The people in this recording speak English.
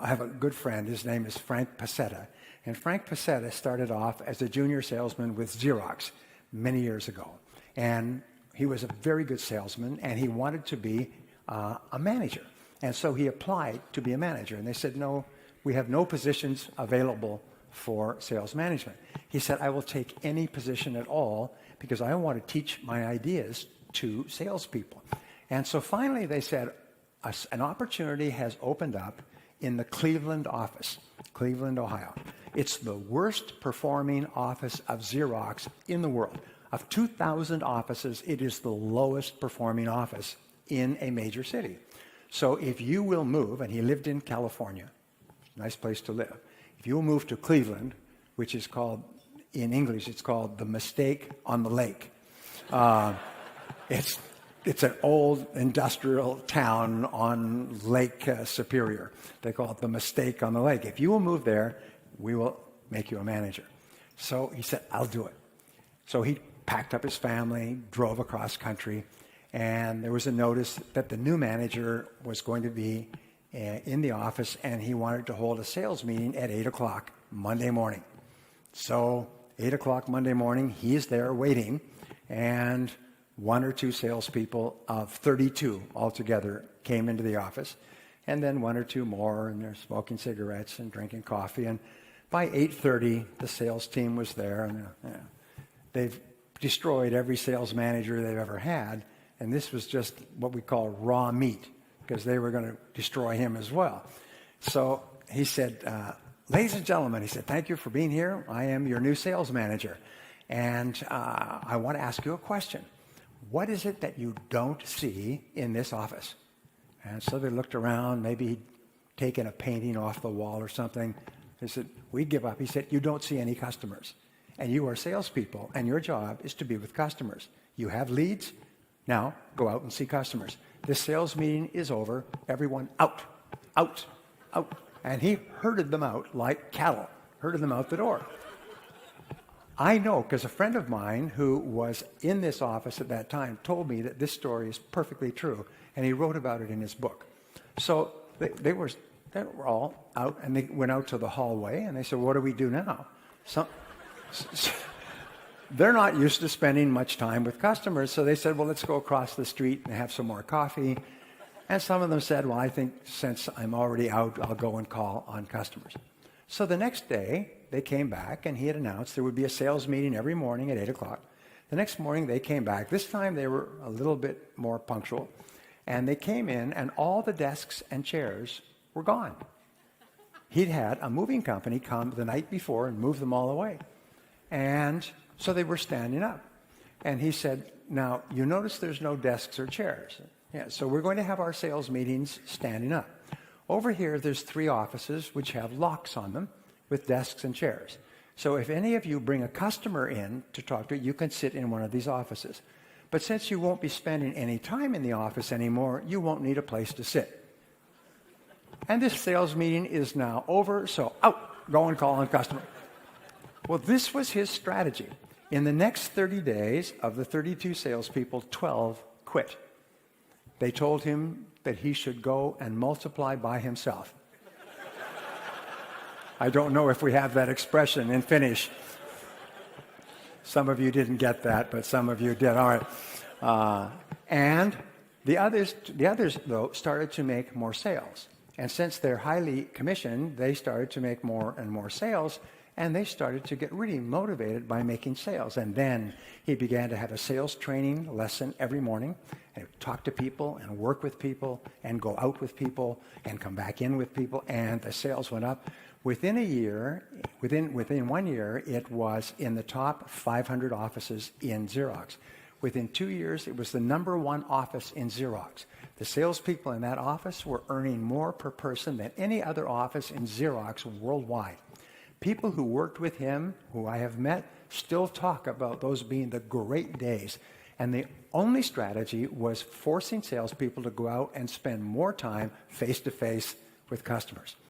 I have a good friend. His name is Frank Pasetta. And Frank Pasetta started off as a junior salesman with Xerox many years ago. And he was a very good salesman, and he wanted to be a manager. And so he applied to be a manager. And they said, no, we have no positions available for sales management. He said, I will take any position at all because I want to teach my ideas to salespeople. And so finally they said, an opportunity has opened up in the Cleveland office, Cleveland, Ohio. It's the worst performing office of Xerox in the world. Of 2,000 offices, it is the lowest performing office in a major city. So if you will move, and he lived in California, nice place to live. If you will move to Cleveland, which is called, in English, it's called the Mistake on the Lake. It's an old industrial town on Lake Superior. They call it the Mistake on the Lake. If you will move there, we will make you a manager. So he said, I'll do it. So he packed up his family, drove across country, and there was a notice that the new manager was going to be in the office, and he wanted to hold a sales meeting at 8 o'clock Monday morning. So 8 o'clock Monday morning, he's there waiting, and one or two salespeople of 32 altogether came into the office, and then one or two more, and they're smoking cigarettes and drinking coffee. And by 8:30, the sales team was there, and they've destroyed every sales manager they've ever had, and this was just what we call raw meat, because they were going to destroy him as well. So he said, ladies and gentlemen, he said, thank you for being here. I am your new sales manager, and I want to ask you a question. What is it that you don't see in this office? And so they looked around, maybe he'd taken a painting off the wall or something. They said, we give up. He said, you don't see any customers. And you are salespeople, and your job is to be with customers. You have leads. Now, go out and see customers. This sales meeting is over. Everyone out, out, out. And he herded them out like cattle, herded them out the door. I know, because a friend of mine who was in this office at that time told me that this story is perfectly true, and he wrote about it in his book. So they were all out, and they went out to the hallway, and they said, what do we do now? They're not used to spending much time with customers, so they said, well, let's go across the street and have some more coffee. And some of them said, well, I think since I'm already out, I'll go and call on customers. So the next day, they came back, and he had announced there would be a sales meeting every morning at 8 o'clock. The next morning, they came back. This time, they were a little bit more punctual. And they came in, and all the desks and chairs were gone. He'd had a moving company come the night before and move them all away. And so they were standing up. And he said, now, you notice there's no desks or chairs. Yeah, so we're going to have our sales meetings standing up. Over here, there's 3 offices which have locks on them with desks and chairs. So if any of you bring a customer in to talk to, you can sit in one of these offices. But since you won't be spending any time in the office anymore, you won't need a place to sit. And this sales meeting is now over, so out, go and call on customer. Well, this was his strategy. In the next 30 days, of the 32 salespeople, 12 quit. They told him that he should go and multiply by himself. I don't know if we have that expression in Finnish. Some of you didn't get that, but some of you did. All right. And the others, though, started to make more sales. And since they're highly commissioned, they started to make more and more sales, and they started to get really motivated by making sales. And then he began to have a sales training lesson every morning, and talk to people and work with people and go out with people and come back in with people, and the sales went up. Within a year, within 1 year, it was in the top 500 offices in Xerox. Within 2 years, it was the #1 office in Xerox. The salespeople in that office were earning more per person than any other office in Xerox worldwide. People who worked with him, who I have met, still talk about those being the great days. And the only strategy was forcing salespeople to go out and spend more time face-to-face with customers.